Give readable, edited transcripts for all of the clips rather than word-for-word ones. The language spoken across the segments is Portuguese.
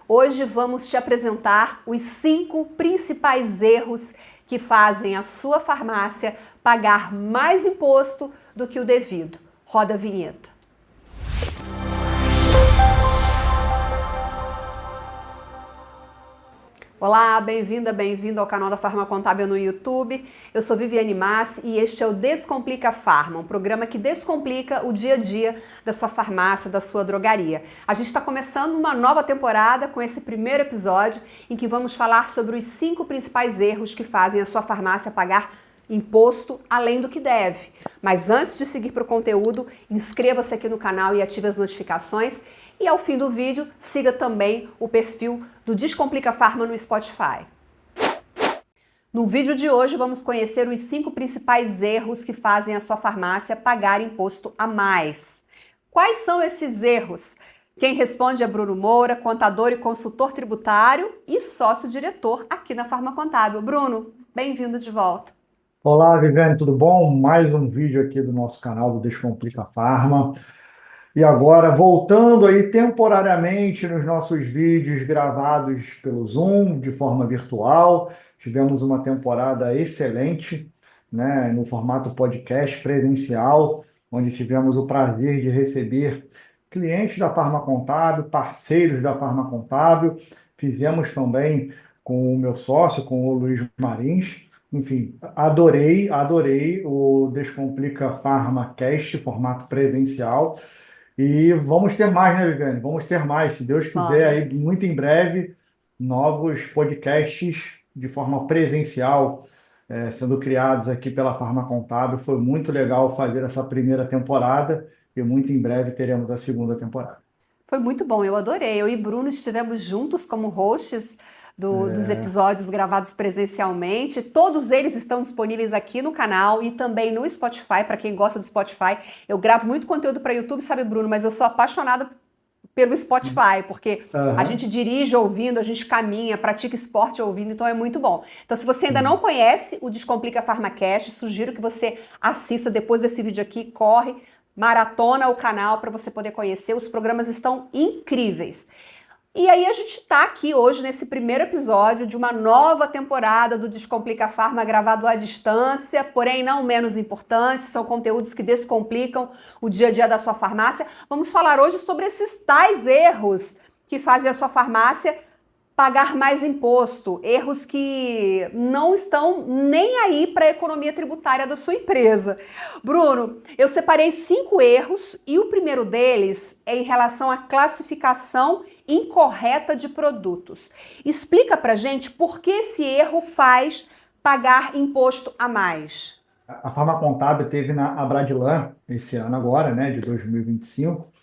Hoje vamos te apresentar os 5 principais erros que fazem a sua farmácia pagar mais imposto do que o devido. Roda a vinheta. Olá, bem-vinda, bem-vindo ao canal da Farma Contábil no YouTube. Eu sou Viviane Massi e este é o Descomplica Farma, um programa que descomplica o dia a dia da sua farmácia, da sua drogaria. A gente está começando uma nova temporada com esse primeiro episódio em que vamos falar sobre os 5 principais erros que fazem a sua farmácia pagar imposto além do que deve. Mas antes de seguir para o conteúdo, inscreva-se aqui no canal e ative as notificações. E ao fim do vídeo, siga também o perfil do Descomplica Farma no Spotify. No vídeo de hoje, vamos conhecer os 5 principais erros que fazem a sua farmácia pagar imposto a mais. Quais são esses erros? Quem responde é Bruno Moura, contador e consultor tributário e sócio-diretor aqui na Farma Contábil. Bruno, bem-vindo de volta. Olá, Viviane, tudo bom? Mais um vídeo aqui do nosso canal do Descomplica Farma. E agora, voltando aí temporariamente nos nossos vídeos gravados pelo Zoom, de forma virtual, tivemos uma temporada excelente, né, no formato podcast presencial, onde tivemos o prazer de receber clientes da Farma Contábil, parceiros da Farma Contábil, fizemos também com o meu sócio, com o Luiz Marins. Enfim, adorei o Descomplica Farma Cast, formato presencial. E vamos ter mais, né, Viviane? Vamos ter mais, se Deus quiser, aí muito em breve, novos podcasts de forma presencial sendo criados aqui pela Farma Contábil. Foi muito legal fazer essa primeira temporada e muito em breve teremos a segunda temporada. Foi muito bom, eu adorei. Eu e Bruno estivemos juntos como hosts dos episódios gravados presencialmente. Todos eles estão disponíveis aqui no canal e também no Spotify, para quem gosta do Spotify. Eu gravo muito conteúdo para YouTube, sabe, Bruno, mas eu sou apaixonada pelo Spotify, porque a gente dirige ouvindo, a gente caminha, pratica esporte ouvindo, então é muito bom. Então, se você ainda não conhece o Descomplica Farmacast, sugiro que você assista depois desse vídeo aqui, corre, maratona o canal para você poder conhecer. Os programas estão incríveis. E aí a gente está aqui hoje nesse primeiro episódio de uma nova temporada do Descomplica Farma gravado à distância, porém não menos importante, são conteúdos que descomplicam o dia a dia da sua farmácia. Vamos falar hoje sobre esses tais erros que fazem a sua farmácia pagar mais imposto, erros que não estão nem aí para a economia tributária da sua empresa. Bruno, eu separei 5 erros e o primeiro deles é em relação à classificação incorreta de produtos. Explica pra gente por que esse erro faz pagar imposto a mais. A Farma Contábil teve na Abradilan esse ano agora, né, de 2025,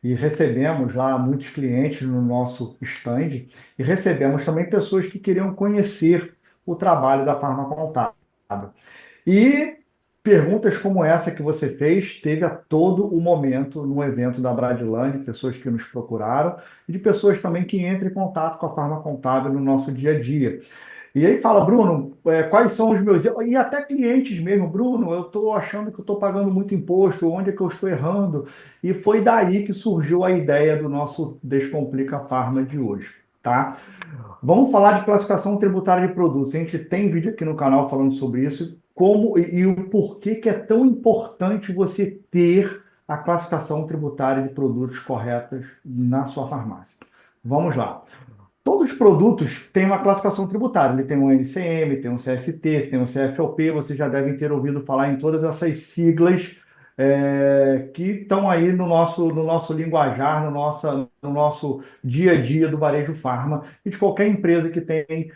e recebemos lá muitos clientes no nosso stand e recebemos também pessoas que queriam conhecer o trabalho da Farma Contábil. E perguntas como essa que você fez teve a todo o momento no evento da Abradilan, de pessoas que nos procuraram e de pessoas também que entram em contato com a Farma Contábil no nosso dia a dia. E aí fala, Bruno, quais são os meus erros? E até clientes mesmo, Bruno, eu estou achando que eu estou pagando muito imposto, onde é que eu estou errando? E foi daí que surgiu a ideia do nosso Descomplica Farma de hoje, tá? Vamos falar de classificação tributária de produtos. A gente tem vídeo aqui no canal falando sobre isso, como e o porquê que é tão importante você ter a classificação tributária de produtos corretas na sua farmácia. Vamos lá. Todos os produtos têm uma classificação tributária. Ele tem um NCM, tem um CST, tem um CFOP. Vocês já devem ter ouvido falar em todas essas siglas que estão aí no nosso linguajar, no nosso dia a dia do varejo farma e de qualquer empresa que tem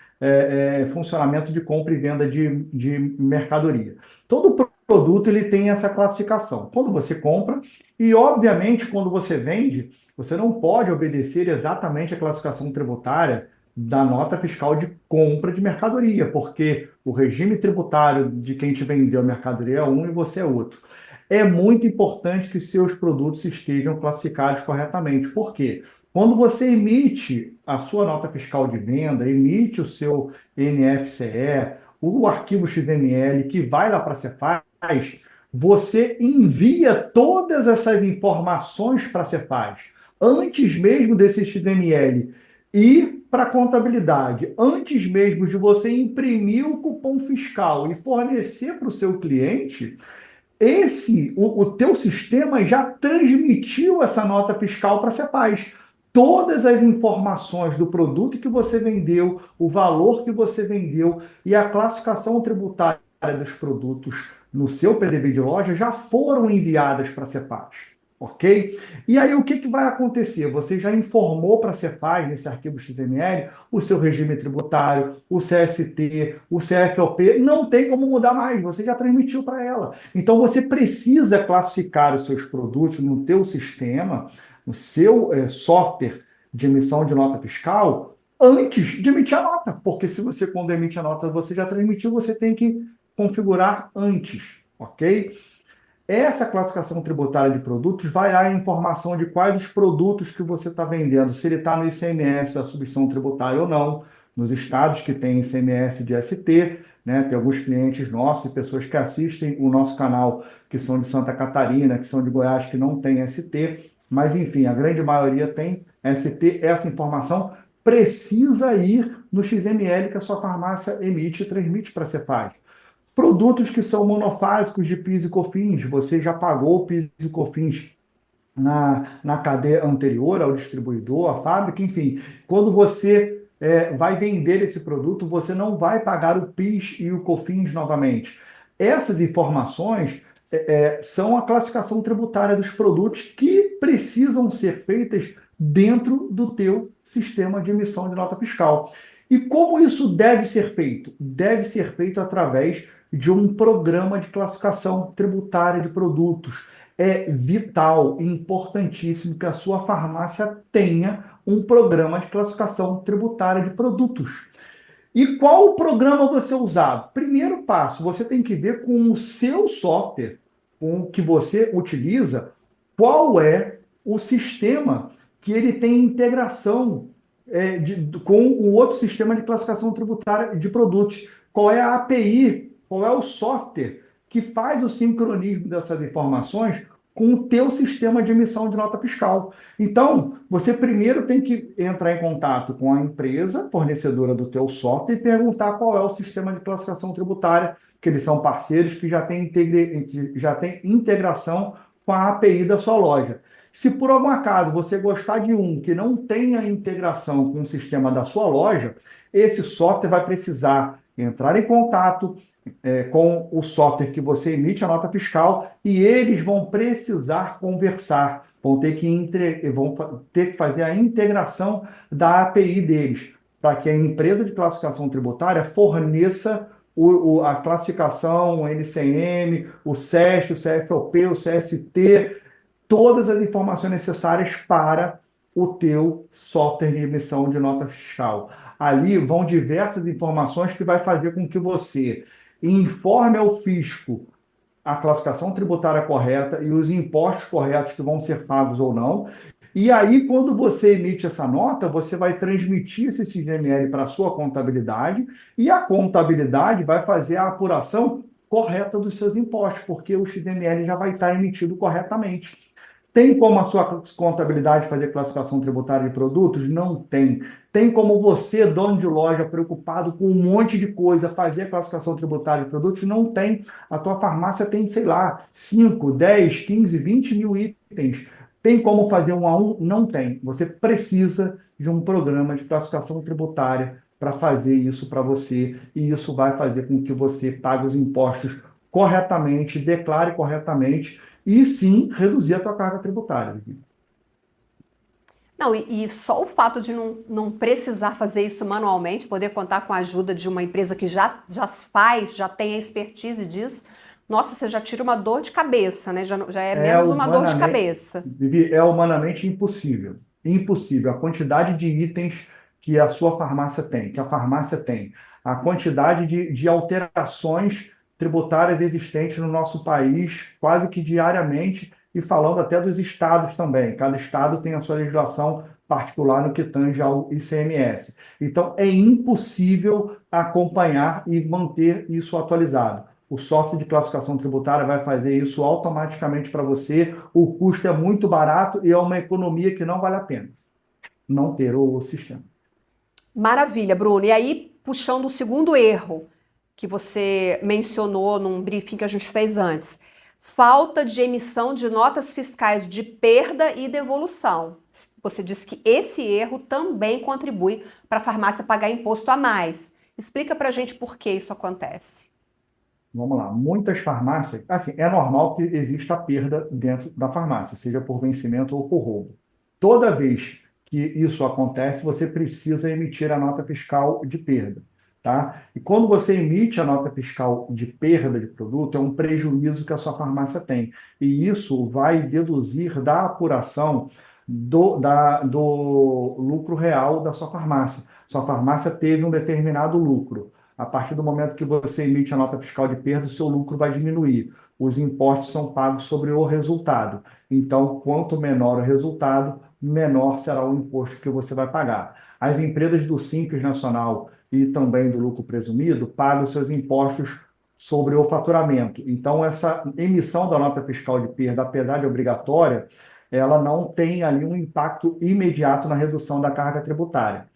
funcionamento de compra e venda de mercadoria. Todo produto ele tem essa classificação. Quando você compra e, obviamente, quando você vende, você não pode obedecer exatamente a classificação tributária da nota fiscal de compra de mercadoria, porque o regime tributário de quem te vendeu a mercadoria é um e você é outro. É muito importante que seus produtos estejam classificados corretamente. Por quê? Quando você emite a sua nota fiscal de venda, emite o seu NFCE, o arquivo XML que vai lá para a Cefaz, você envia todas essas informações para a Cefaz. Antes mesmo desse XML E para a contabilidade, antes mesmo de você imprimir o cupom fiscal e fornecer para o seu cliente, o teu sistema já transmitiu essa nota fiscal para a Cepaz. Todas as informações do produto que você vendeu, o valor que você vendeu e a classificação tributária dos produtos no seu PDV de loja já foram enviadas para a Cepaz. Ok? E aí o que vai acontecer? Você já informou para a Cepaz, nesse arquivo XML, o seu regime tributário, o CST, o CFOP, não tem como mudar mais, você já transmitiu para ela. Então você precisa classificar os seus produtos no teu sistema, no seu software de emissão de nota fiscal, antes de emitir a nota, porque se você, quando emite a nota, você já transmitiu, você tem que configurar antes, ok? Essa classificação tributária de produtos vai dar a informação de quais os produtos que você está vendendo, se ele está no ICMS da substituição tributária ou não, nos estados que têm ICMS de ST, né? Tem alguns clientes nossos e pessoas que assistem o nosso canal, que são de Santa Catarina, que são de Goiás, que não tem ST, mas enfim, a grande maioria tem ST. Essa informação precisa ir no XML que a sua farmácia emite e transmite para a Cepaz. Produtos que são monofásicos de PIS e COFINS, você já pagou o PIS e COFINS na cadeia anterior ao distribuidor, à fábrica, enfim. Quando você vai vender esse produto, você não vai pagar o PIS e o COFINS novamente. Essas informações são a classificação tributária dos produtos que precisam ser feitas dentro do teu sistema de emissão de nota fiscal. E como isso deve ser feito? Deve ser feito através de um programa de classificação tributária de produtos. É vital e importantíssimo que a sua farmácia tenha um programa de classificação tributária de produtos. E qual o programa você usar? Primeiro passo, você tem que ver com o seu software, com o que você utiliza, qual é o sistema que ele tem integração com o outro sistema de classificação tributária de produtos. Qual é a API, qual é o software que faz o sincronismo dessas informações com o teu sistema de emissão de nota fiscal. Então, você primeiro tem que entrar em contato com a empresa fornecedora do teu software e perguntar qual é o sistema de classificação tributária, que eles são parceiros que já têm integração com a API da sua loja. Se por algum acaso você gostar de um que não tenha integração com o sistema da sua loja, esse software vai precisar entrar em contato com o software que você emite a nota fiscal e eles vão precisar conversar, vão ter que fazer a integração da API deles, para que a empresa de classificação tributária forneça a classificação, o NCM, o SEST, o CFOP, o CST, todas as informações necessárias para o teu software de emissão de nota fiscal. Ali vão diversas informações que vai fazer com que você informe ao fisco a classificação tributária correta e os impostos corretos que vão ser pagos ou não. E aí, quando você emite essa nota, você vai transmitir esse XML para a sua contabilidade e a contabilidade vai fazer a apuração correta dos seus impostos, porque o XML já vai estar emitido corretamente. Tem como a sua contabilidade fazer classificação tributária de produtos? Não tem. Tem como você, dono de loja, preocupado com um monte de coisa, fazer a classificação tributária de produtos? Não tem. A tua farmácia tem, sei lá, 5, 10, 15, 20 mil itens. Tem como fazer um a um? Não tem. Você precisa de um programa de classificação tributária para fazer isso para você. E isso vai fazer com que você pague os impostos corretamente, declare corretamente e sim reduzir a tua carga tributária. Não, e só o fato de não precisar fazer isso manualmente, poder contar com a ajuda de uma empresa que já faz, já tem a expertise disso, nossa, você já tira uma dor de cabeça, né? Já é menos uma dor de cabeça. Vivi, é humanamente impossível. Impossível. A quantidade de itens que a sua farmácia tem, que a farmácia tem, a quantidade de alterações tributárias existentes no nosso país, quase que diariamente, e falando até dos estados também. Cada estado tem a sua legislação particular no que tange ao ICMS. Então, é impossível acompanhar e manter isso atualizado. O software de classificação tributária vai fazer isso automaticamente para você. O custo é muito barato e é uma economia que não vale a pena não ter o sistema. Maravilha, Bruno. E aí, puxando o segundo erro que você mencionou num briefing que a gente fez antes, falta de emissão de notas fiscais de perda e devolução. Você disse que esse erro também contribui para a farmácia pagar imposto a mais. Explica para a gente por que isso acontece. Vamos lá, muitas farmácias, assim, é normal que exista perda dentro da farmácia, seja por vencimento ou por roubo. Toda vez que isso acontece, você precisa emitir a nota fiscal de perda, tá? E quando você emite a nota fiscal de perda de produto, é um prejuízo que a sua farmácia tem. E isso vai deduzir da apuração do lucro real da sua farmácia. Sua farmácia teve um determinado lucro. A partir do momento que você emite a nota fiscal de perda, o seu lucro vai diminuir. Os impostos são pagos sobre o resultado. Então, quanto menor o resultado, menor será o imposto que você vai pagar. As empresas do Simples Nacional e também do lucro presumido pagam seus impostos sobre o faturamento. Então, essa emissão da nota fiscal de perda, apesar de obrigatória, ela não tem ali um impacto imediato na redução da carga tributária.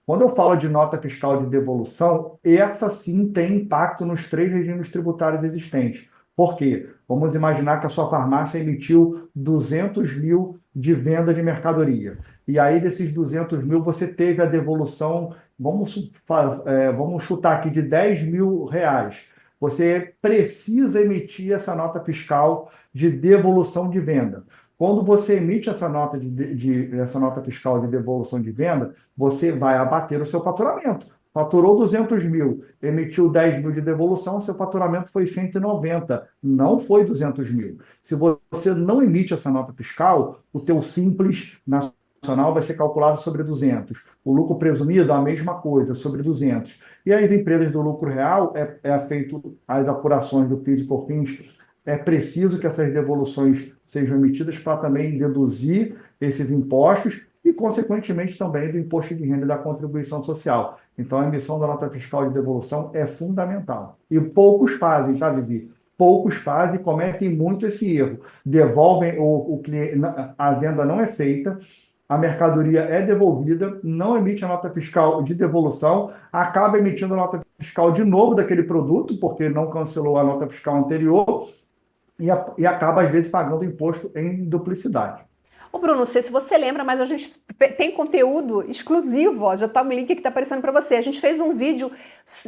Quando eu falo de nota fiscal de devolução, essa sim tem impacto nos três regimes tributários existentes. Por quê? Vamos imaginar que a sua farmácia emitiu 200 mil de venda de mercadoria. E aí, desses 200 mil, você teve a devolução, vamos chutar aqui, de 10 mil reais. Você precisa emitir essa nota fiscal de devolução de venda. Quando você emite essa essa nota fiscal de devolução de venda, você vai abater o seu faturamento. Faturou 200 mil, emitiu 10 mil de devolução, seu faturamento foi 190, não foi 200 mil. Se você não emite essa nota fiscal, o teu Simples Nacional vai ser calculado sobre 200. O lucro presumido, a mesma coisa, sobre 200. E as empresas do lucro real, é feito as apurações do PIS e COFINS. É preciso que essas devoluções sejam emitidas para também deduzir esses impostos e, consequentemente, também do imposto de renda e da contribuição social. Então, a emissão da nota fiscal de devolução é fundamental. E poucos fazem, tá, Vivi? Poucos fazem e cometem muito esse erro. Devolvem o cliente, a venda não é feita, a mercadoria é devolvida, não emite a nota fiscal de devolução, acaba emitindo a nota fiscal de novo daquele produto, porque não cancelou a nota fiscal anterior, e acaba, às vezes, pagando imposto em duplicidade. Ô Bruno, não sei se você lembra, mas a gente tem conteúdo exclusivo, ó, já tá o link que tá aparecendo para você. A gente fez um vídeo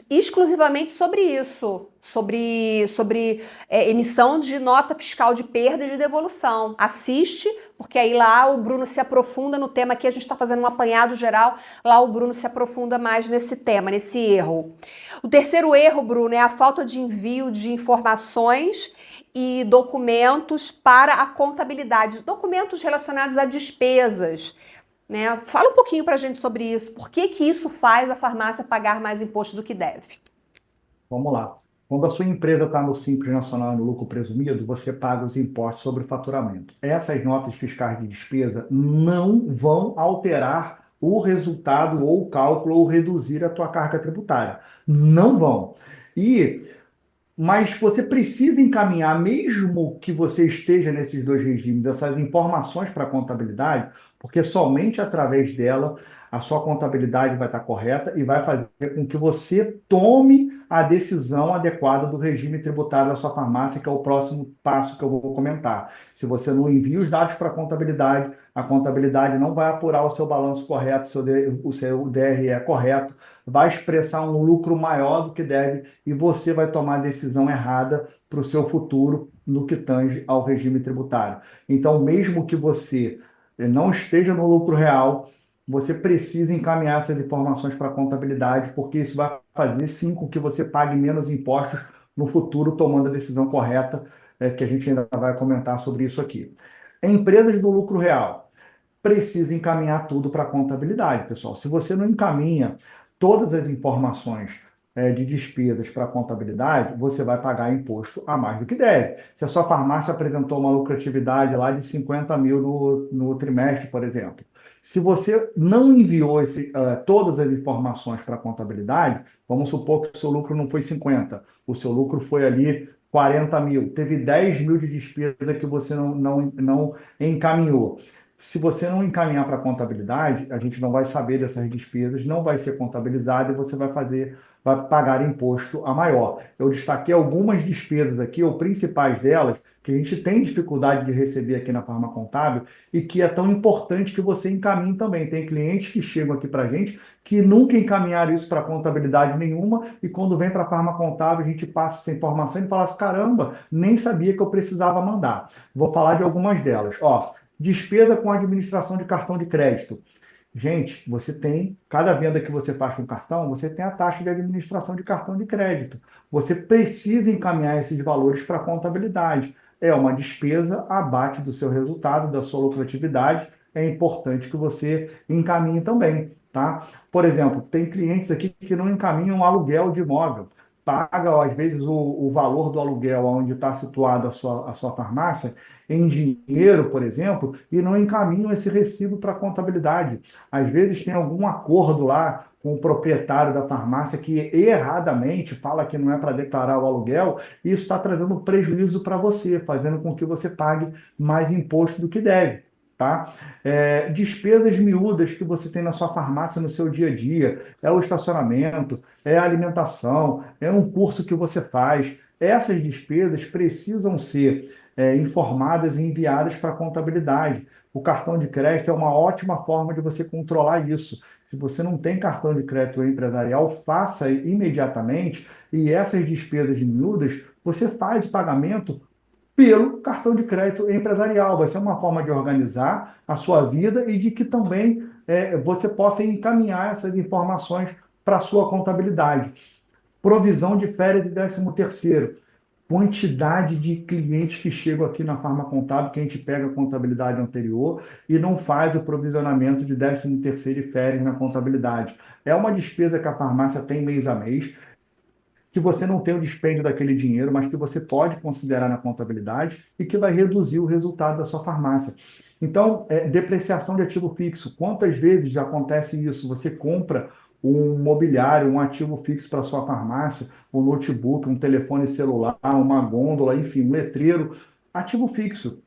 exclusivamente sobre isso, sobre emissão de nota fiscal de perda e de devolução. Assiste, porque aí lá o Bruno se aprofunda no tema. Aqui a gente está fazendo um apanhado geral, lá o Bruno se aprofunda mais nesse tema, nesse erro. O terceiro erro, Bruno, é a falta de envio de informações e documentos para a contabilidade, documentos relacionados a despesas, né? Fala um pouquinho para a gente sobre isso. Por que que isso faz a farmácia pagar mais imposto do que deve? Vamos lá. Quando a sua empresa está no Simples Nacional e no lucro presumido, você paga os impostos sobre o faturamento. Essas notas fiscais de despesa não vão alterar o resultado ou o cálculo ou reduzir a tua carga tributária. Não vão. Mas você precisa encaminhar, mesmo que você esteja nesses dois regimes, essas informações para a contabilidade, porque somente através dela a sua contabilidade vai estar correta e vai fazer com que você tome a decisão adequada do regime tributário da sua farmácia, que é o próximo passo que eu vou comentar. Se você não envia os dados para a contabilidade não vai apurar o seu balanço correto, o seu DRE correto, vai expressar um lucro maior do que deve e você vai tomar a decisão errada para o seu futuro no que tange ao regime tributário. Então, mesmo que você não esteja no lucro real, você precisa encaminhar essas informações para a contabilidade, porque isso vai fazer sim com que você pague menos impostos no futuro, tomando a decisão correta, que a gente ainda vai comentar sobre isso aqui. Empresas do lucro real precisa encaminhar tudo para a contabilidade, pessoal. Se você não encaminha todas as informações de despesas para a contabilidade, você vai pagar imposto a mais do que deve. Se a sua farmácia apresentou uma lucratividade lá de 50 mil no trimestre, por exemplo, se você não enviou todas as informações para a contabilidade, vamos supor que o seu lucro não foi 50, o seu lucro foi ali 40 mil, teve 10 mil de despesa que você não encaminhou. Se você não encaminhar para a contabilidade, a gente não vai saber dessas despesas, não vai ser contabilizado e você vai pagar imposto a maior. Eu destaquei algumas despesas aqui, ou principais delas, que a gente tem dificuldade de receber aqui na Farma Contábil e que é tão importante que você encaminhe também. Tem clientes que chegam aqui para a gente que nunca encaminharam isso para contabilidade nenhuma e quando vem para a Farma Contábil a gente passa essa informação e fala assim, caramba, nem sabia que eu precisava mandar. Vou falar de algumas delas. Ó, despesa com administração de cartão de crédito. Gente, você tem, cada venda que você faz com cartão, você tem a taxa de administração de cartão de crédito. Você precisa encaminhar esses valores para a contabilidade. É uma despesa, abate do seu resultado, da sua lucratividade. É importante que você encaminhe também, tá? Por exemplo, tem clientes aqui que não encaminham aluguel de imóvel. Paga, às vezes, o valor do aluguel onde está situada a sua farmácia em dinheiro, por exemplo, e não encaminham esse recibo para a contabilidade. Às vezes tem algum acordo lá com o proprietário da farmácia que erradamente fala que não é para declarar o aluguel, e isso está trazendo prejuízo para você, fazendo com que você pague mais imposto do que deve. Tá? Despesas miúdas que você tem na sua farmácia no seu dia a dia, é o estacionamento, é a alimentação, é um curso que você faz. Essas despesas precisam ser informadas e enviadas para a contabilidade. O cartão de crédito é uma ótima forma de você controlar isso. Se você não tem cartão de crédito empresarial, faça imediatamente e essas despesas miúdas, você faz o pagamento pelo cartão de crédito empresarial. Vai ser uma forma de organizar a sua vida e de que também você possa encaminhar essas informações para a sua contabilidade. Provisão de férias e 13º. Quantidade de clientes que chegam aqui na Farma Contábil, que a gente pega a contabilidade anterior e não faz o provisionamento de 13º e férias na contabilidade. É uma despesa que a farmácia tem mês a mês, que você não tem o dispêndio daquele dinheiro, mas que você pode considerar na contabilidade e que vai reduzir o resultado da sua farmácia. Então, depreciação de ativo fixo. Quantas vezes já acontece isso? Você compra um mobiliário, um ativo fixo para sua farmácia, um notebook, um telefone celular, uma gôndola, enfim, um letreiro, ativo fixo,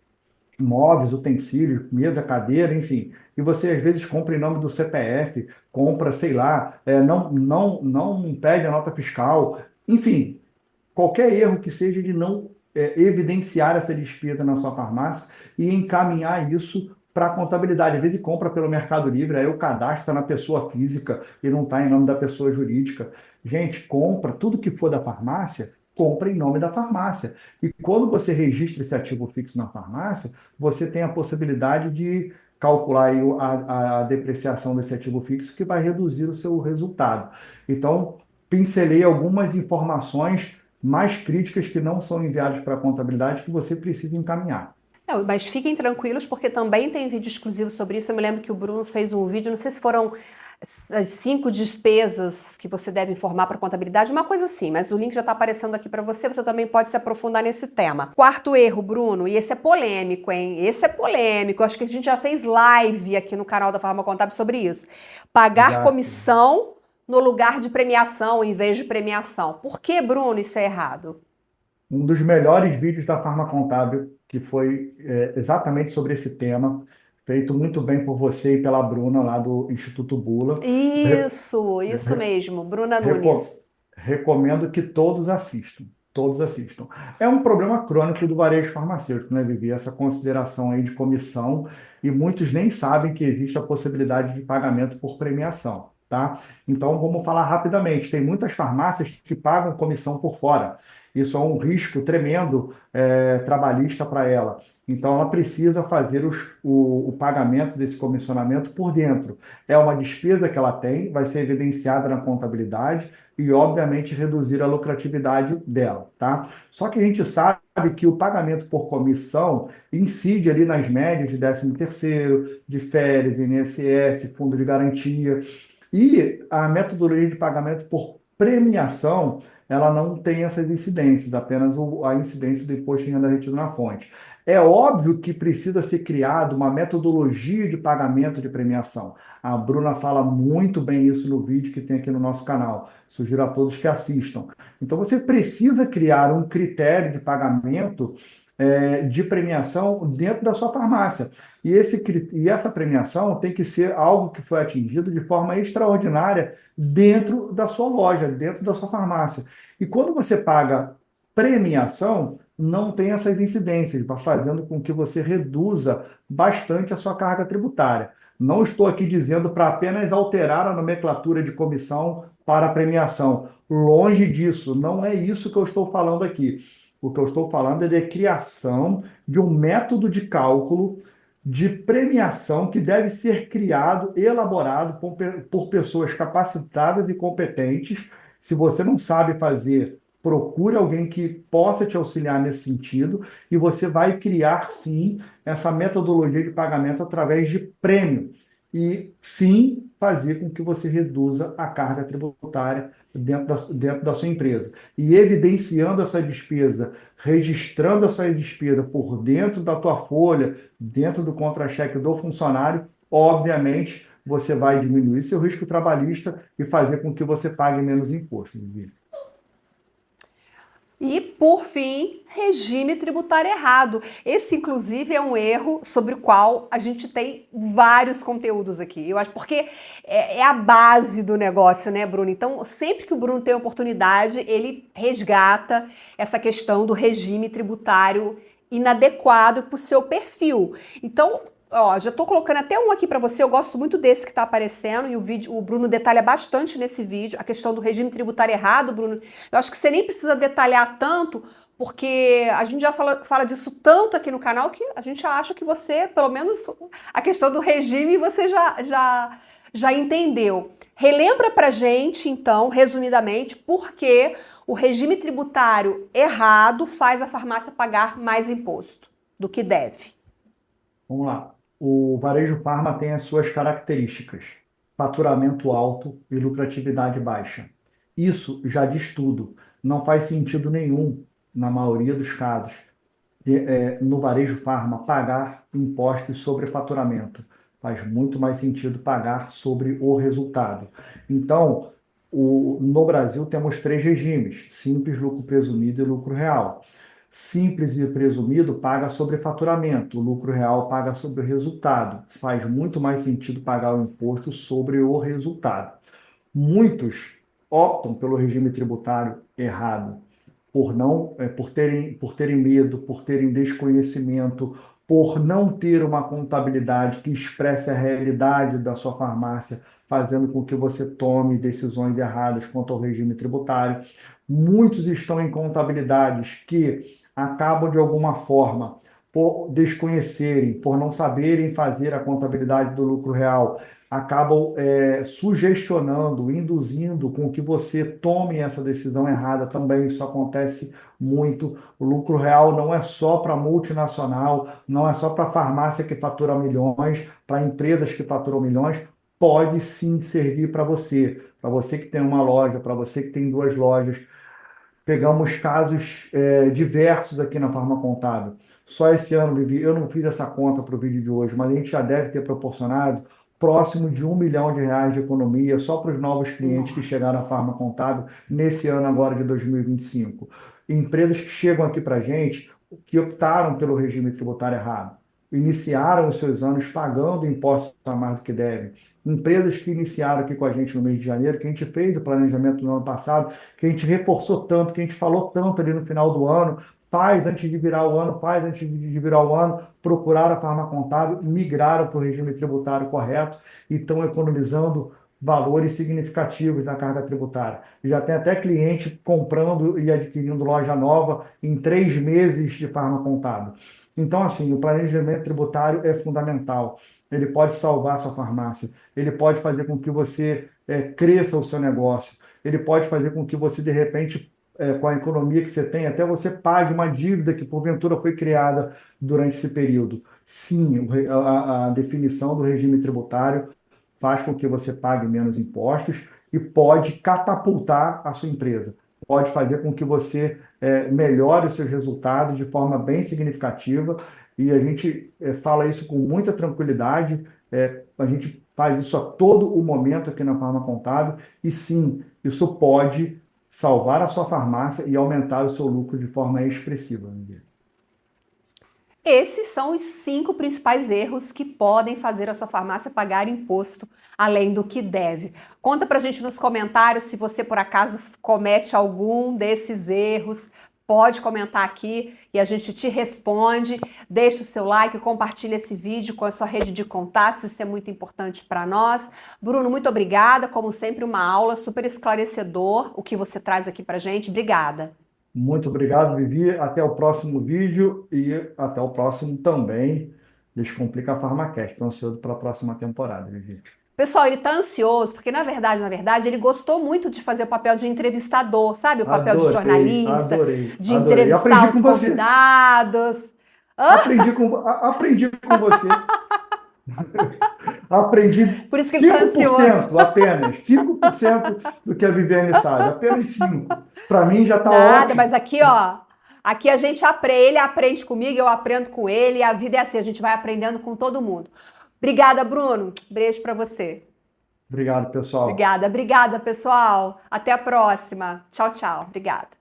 móveis, utensílios, mesa, cadeira, enfim. E você às vezes compra em nome do CPF, compra, sei lá, não pede a nota fiscal, enfim, qualquer erro que seja de não evidenciar essa despesa na sua farmácia e encaminhar isso para a contabilidade. Às vezes compra pelo Mercado Livre, aí o cadastro está na pessoa física e não está em nome da pessoa jurídica. Gente, compra tudo que for da farmácia, compra em nome da farmácia. E quando você registra esse ativo fixo na farmácia, você tem a possibilidade de calcular aí a depreciação desse ativo fixo, que vai reduzir o seu resultado. Então, pincelei algumas informações mais críticas que não são enviadas para a contabilidade que você precisa encaminhar. Mas fiquem tranquilos, porque também tem vídeo exclusivo sobre isso. Eu me lembro que o Bruno fez um vídeo, não sei se foram as 5 despesas que você deve informar para a contabilidade, uma coisa assim, mas o link já está aparecendo aqui para você, você também pode se aprofundar nesse tema. Quarto erro, Bruno, e esse é polêmico, hein? Esse é polêmico, eu acho que a gente já fez live aqui no canal da Farma Contábil sobre isso. Pagar Já comissão no lugar de premiação, em vez de premiação. Por que, Bruno, isso é errado? um dos melhores vídeos da Farma Contábil, que foi exatamente sobre esse tema, feito muito bem por você e pela Bruna, lá do Instituto Bula. Re- Isso re- mesmo, Bruna reco- Nunes. recomendo que todos assistam. Todos assistam. É um problema crônico do varejo farmacêutico, né, Vivi? Essa consideração aí de comissão, e muitos nem sabem que existe a possibilidade de pagamento por premiação, tá? Então, vamos falar rapidamente. Tem muitas farmácias que pagam comissão por fora. Isso é um risco tremendo trabalhista para ela. Então, ela precisa fazer o pagamento desse comissionamento por dentro. É uma despesa que ela tem, vai ser evidenciada na contabilidade e, obviamente, reduzir a lucratividade dela, tá? Só que a gente sabe que o pagamento por comissão incide ali nas médias de 13º, de férias, INSS, fundo de garantia. E a metodologia de pagamento por premiação, ela não tem essas incidências, apenas a incidência do imposto de renda retido na fonte. É óbvio que precisa ser criada uma metodologia de pagamento de premiação. A Bruna fala muito bem isso no vídeo que tem aqui no nosso canal. Sugiro a todos que assistam. Então, você precisa criar um critério de pagamento de premiação dentro da sua farmácia. E essa premiação tem que ser algo que foi atingido de forma extraordinária dentro da sua loja, dentro da sua farmácia. E quando você paga premiação, não tem essas incidências, fazendo com que você reduza bastante a sua carga tributária. Não estou aqui dizendo para apenas alterar a nomenclatura de comissão para a premiação. Longe disso, não é isso que eu estou falando aqui. O que eu estou falando é de criação de um método de cálculo de premiação que deve ser criado, elaborado por pessoas capacitadas e competentes. Se você não sabe fazer, procure alguém que possa te auxiliar nesse sentido e você vai criar, sim, essa metodologia de pagamento através de prêmio. E, sim, fazer com que você reduza a carga tributária dentro da sua empresa. E evidenciando essa despesa, registrando essa despesa por dentro da tua folha, dentro do contra-cheque do funcionário, obviamente você vai diminuir seu risco trabalhista e fazer com que você pague menos imposto. E, por fim, regime tributário errado. Esse, inclusive, é um erro sobre o qual a gente tem vários conteúdos aqui. Eu acho porque é a base do negócio, né, Bruno? Então, sempre que o Bruno tem oportunidade, ele resgata essa questão do regime tributário inadequado para o seu perfil. Então, ó, já estou colocando até um aqui para você, eu gosto muito desse que está aparecendo, e o Bruno detalha bastante nesse vídeo, a questão do regime tributário errado, Bruno. Eu acho que você nem precisa detalhar tanto, porque a gente já fala disso tanto aqui no canal, que a gente acha que você, pelo menos a questão do regime, você já entendeu. Relembra pra gente, então, resumidamente, por que o regime tributário errado faz a farmácia pagar mais imposto do que deve. Vamos lá. O varejo farma tem as suas características: faturamento alto e lucratividade baixa. Isso já diz tudo. Não faz sentido nenhum, na maioria dos casos, no varejo farma, pagar impostos sobre faturamento. Faz muito mais sentido pagar sobre o resultado. Então, no Brasil temos três regimes: simples, lucro presumido e lucro real. Simples e presumido paga sobre faturamento, o lucro real paga sobre o resultado. Faz muito mais sentido pagar o imposto sobre o resultado. Muitos optam pelo regime tributário errado, por terem medo, por terem desconhecimento, por não ter uma contabilidade que expresse a realidade da sua farmácia, fazendo com que você tome decisões erradas quanto ao regime tributário. Muitos estão em contabilidades que acabam, de alguma forma, por desconhecerem, por não saberem fazer a contabilidade do lucro real, acabam sugestionando, induzindo com que você tome essa decisão errada também. Isso acontece muito. O lucro real não é só para multinacional, não é só para farmácia que fatura milhões, para empresas que faturam milhões. Pode sim servir para você que tem uma loja, para você que tem duas lojas. Pegamos casos diversos aqui na Farma Contábil. Só esse ano, Vivi, eu não fiz essa conta para o vídeo de hoje, mas a gente já deve ter proporcionado próximo de R$ 1 milhão de economia só para os novos clientes que chegaram à Farma Contábil nesse ano agora de 2025. Empresas que chegam aqui para a gente, que optaram pelo regime tributário errado, iniciaram os seus anos pagando impostos a mais do que devem. Empresas que iniciaram aqui com a gente no mês de janeiro, que a gente fez o planejamento no ano passado, que a gente reforçou tanto, que a gente falou tanto ali no final do ano, faz antes de virar o ano, procuraram a Farma Contábil, migraram para o regime tributário correto e estão economizando valores significativos na carga tributária. Já tem até cliente comprando e adquirindo loja nova em 3 meses de Farma Contábil. Então, assim, o planejamento tributário é fundamental. Ele pode salvar a sua farmácia, ele pode fazer com que você cresça o seu negócio, ele pode fazer com que você, de repente, com a economia que você tem, até você pague uma dívida que porventura foi criada durante esse período. Sim, a definição do regime tributário faz com que você pague menos impostos e pode catapultar a sua empresa. Pode fazer com que você melhore os seus resultados de forma bem significativa, e a gente fala isso com muita tranquilidade. A gente faz isso a todo o momento aqui na Farma Contábil, e sim, isso pode salvar a sua farmácia e aumentar o seu lucro de forma expressiva. Esses são os 5 principais erros que podem fazer a sua farmácia pagar imposto além do que deve. Conta pra gente nos comentários se você por acaso comete algum desses erros. Pode comentar aqui e a gente te responde. Deixa o seu like, compartilha esse vídeo com a sua rede de contatos, isso é muito importante para nós. Bruno, muito obrigada. Como sempre, uma aula super esclarecedor, o que você traz aqui pra gente. Obrigada. Muito obrigado, Vivi. Até o próximo vídeo e até o próximo também. Descomplica a Farmacast. Estou ansioso pela próxima temporada, Vivi. Pessoal, ele tá ansioso, porque na verdade, ele gostou muito de fazer o papel de entrevistador, sabe? O papel de Adorei, jornalista, adorei, de adorei. entrevistar Aprendi os com você. convidados. Aprendi com você. Aprendi Por isso que ele tá ansioso. 5% apenas. 5% do que a Viviane sabe. Apenas 5%. Para mim já está Nada, ótimo. mas aqui, ó, aqui a gente aprende, ele aprende comigo, eu aprendo com ele, e a vida é assim, a gente vai aprendendo com todo mundo. Obrigada, Bruno. Beijo pra você. Obrigado, pessoal. Obrigada, pessoal. Até a próxima. Tchau, tchau. Obrigada.